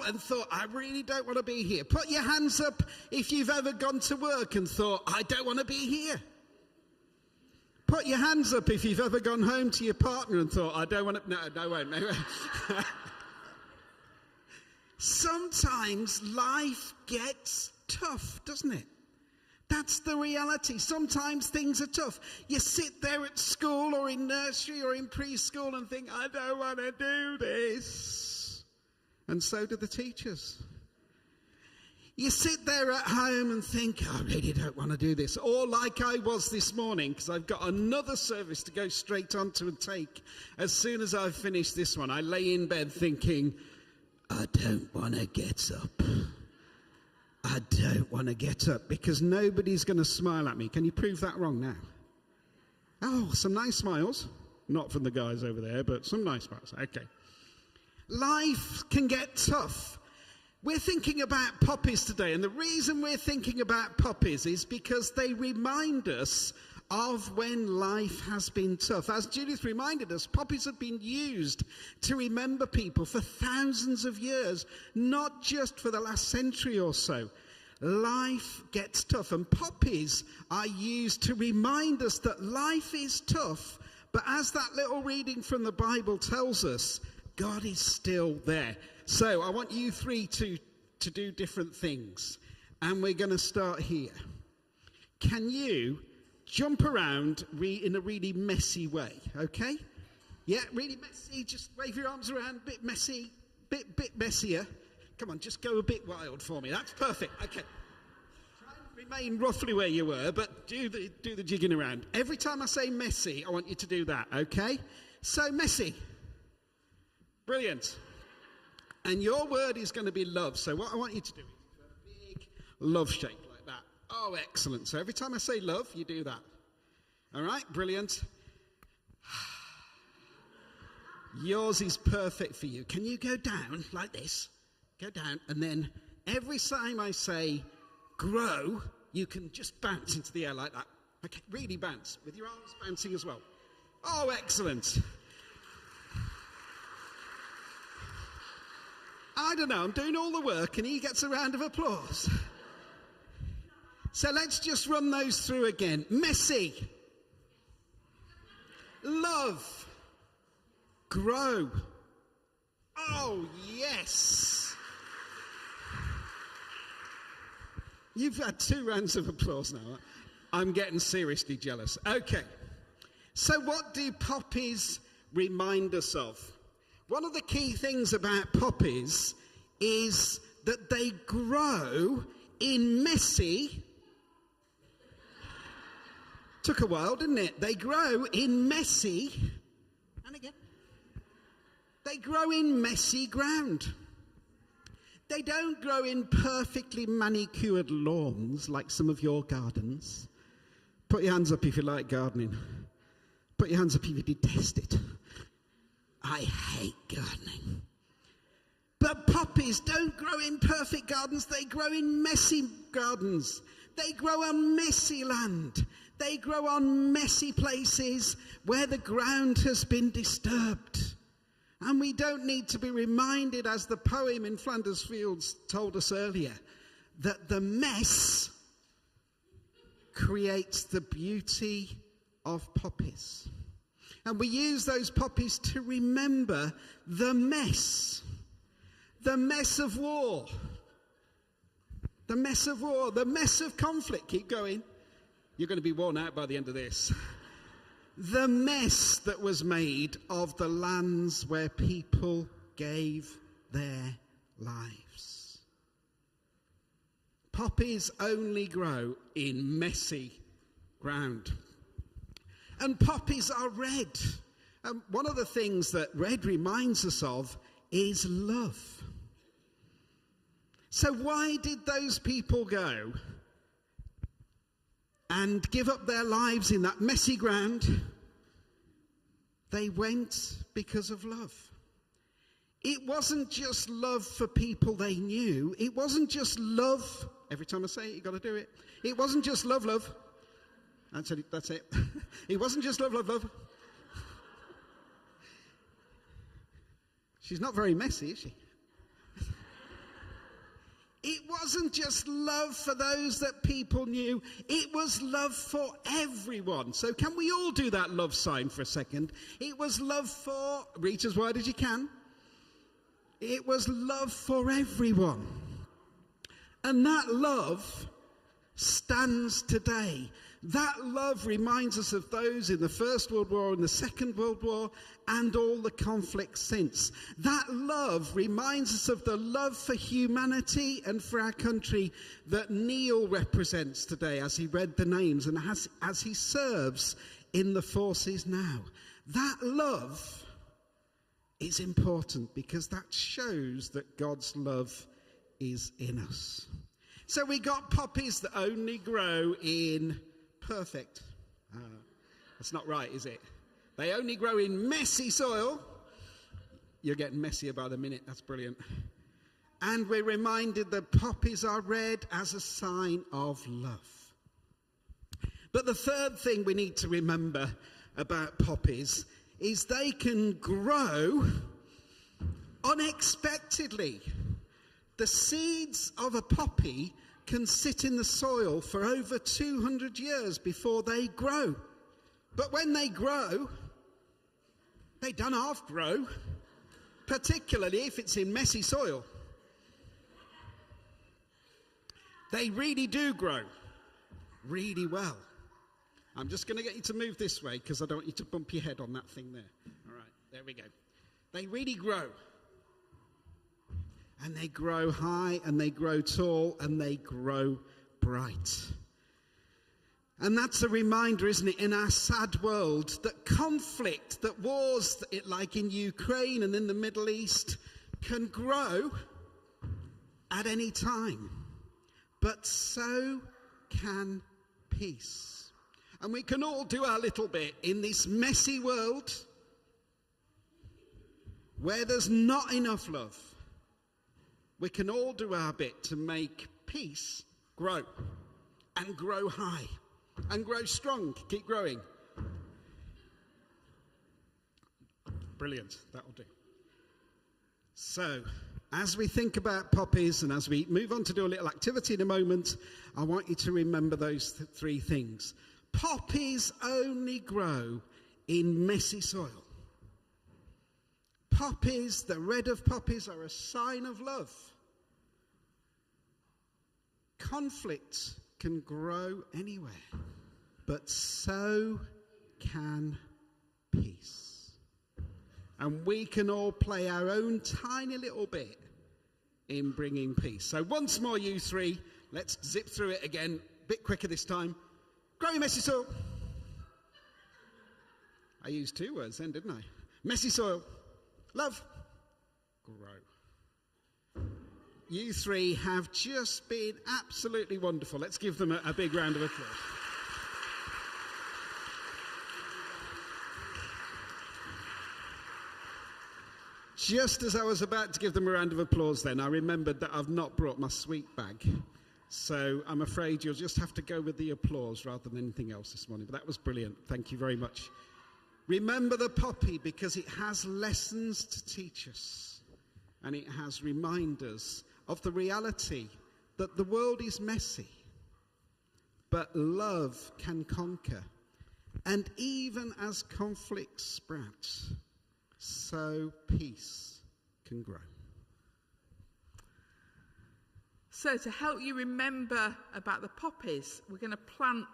and thought, I really don't want to be here. Put your hands up if you've ever gone to work and thought, I don't want to be here. Put your hands up if you've ever gone home to your partner and thought, I don't want to... No, won't. Sometimes life gets tough, doesn't it? That's the reality. Sometimes things are tough. You sit there at school or in nursery or in preschool and think, I don't want to do this. And so do the teachers. You sit there at home and think, I really don't want to do this. Or like I was this morning, because I've got another service to go straight onto and take. As soon as I've finished this one, I lay in bed thinking, I don't want to get up. I don't want to get up because nobody's going to smile at me. Can you prove that wrong now? Oh, some nice smiles. Not from the guys over there, but some nice smiles. Okay. Life can get tough. We're thinking about poppies today, and the reason we're thinking about poppies is because they remind us of when life has been tough. As Judith reminded us, poppies have been used to remember people for thousands of years, not just for the last century or so. Life gets tough, and poppies are used to remind us that life is tough, but as that little reading from the Bible tells us, God is still there. So I want you three to do different things. And we're going to start here. Can you jump around in a really messy way, okay? Yeah, really messy. Just wave your arms around, bit messy, bit messier. Come on, just go a bit wild for me. That's perfect. Okay. Try and remain roughly where you were, but do the jigging around. Every time I say messy, I want you to do that, okay? So messy. Brilliant. And your word is going to be love. So what I want you to do is do a big love shake like that. Oh, excellent. So every time I say love, you do that. All right, brilliant. Yours is perfect for you. Can you go down like this? Go down. And then every time I say grow, you can just bounce into the air like that. Okay, really bounce with your arms bouncing as well. Oh, excellent. I don't know, I'm doing all the work and he gets a round of applause. So let's just run those through again. Messy. Love. Grow. Oh, yes. You've had 2 rounds of applause now. I'm getting seriously jealous. Okay. So what do poppies remind us of? One of the key things about poppies is that they grow in messy... Took a while, didn't it? They grow in messy... And again. They grow in messy ground. They don't grow in perfectly manicured lawns like some of your gardens. Put your hands up if you like gardening. Put your hands up if you detest it. I hate gardening. But poppies don't grow in perfect gardens. They grow in messy gardens. They grow on messy land. They grow on messy places where the ground has been disturbed. And we don't need to be reminded, as the poem in Flanders Fields told us earlier, that the mess creates the beauty of poppies. And we use those poppies to remember the mess of war, the mess of war, the mess of conflict. Keep going. You're going to be worn out by the end of this. The mess that was made of the lands where people gave their lives. Poppies only grow in messy ground. And poppies are red. And one of the things that red reminds us of is love. So why did those people go and give up their lives in that messy ground? They went because of love. It wasn't just love for people they knew. It wasn't just love. Every time I say it, you've got to do it. It wasn't just love. That's it. It wasn't just love. She's not very messy, is she? wasn't just love for those that people knew. It was love for everyone. So can we all do that love sign for a second? It was love for, reach as wide as you can. It was love for everyone. And that love stands today. That love reminds us of those in the First World War and the Second World War and all the conflicts since. That love reminds us of the love for humanity and for our country that Neil represents today as he read the names and as he serves in the forces now. That love is important because that shows that God's love is in us. So we got poppies that only grow in perfect. That's not right, is it? They only grow in messy soil. You're getting messier by the minute. That's brilliant. And we're reminded that poppies are red as a sign of love. But the third thing we need to remember about poppies is they can grow unexpectedly. The seeds of a poppy can sit in the soil for over 200 years before they grow. But when they grow, they don't half grow, particularly if it's in messy soil. They really do grow really well. I'm just going to get you to move this way because I don't want you to bump your head on that thing there. All right, there we go. They really grow. And they grow high, and they grow tall, and they grow bright. And that's a reminder, isn't it, in our sad world, that conflict, that wars, like in Ukraine and in the Middle East, can grow at any time. But so can peace. And we can all do our little bit in this messy world where there's not enough love. We can all do our bit to make peace grow and grow high and grow strong. Keep growing. Brilliant. That'll do. So, as we think about poppies and as we move on to do a little activity in a moment, I want you to remember those three things. Poppies only grow in messy soil. Poppies, the red of poppies, are a sign of love. Conflict can grow anywhere, but so can peace. And we can all play our own tiny little bit in bringing peace. So once more, you three, let's zip through it again, a bit quicker this time. Growing messy soil. I used two words then, didn't I? Messy soil. Love. Grow. You three have just been absolutely wonderful. Let's give them a big round of applause. Just as I was about to give them a round of applause then, I remembered that I've not brought my sweet bag. So I'm afraid you'll just have to go with the applause rather than anything else this morning. But that was brilliant. Thank you very much. Remember the poppy because it has lessons to teach us. And it has reminders of the reality that the world is messy. But love can conquer. And even as conflicts sprout, so peace can grow. So to help you remember about the poppies, we're going to plant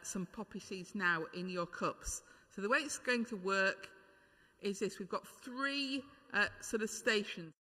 some poppy seeds now in your cups. So the way it's going to work is this. We've got three sort of stations.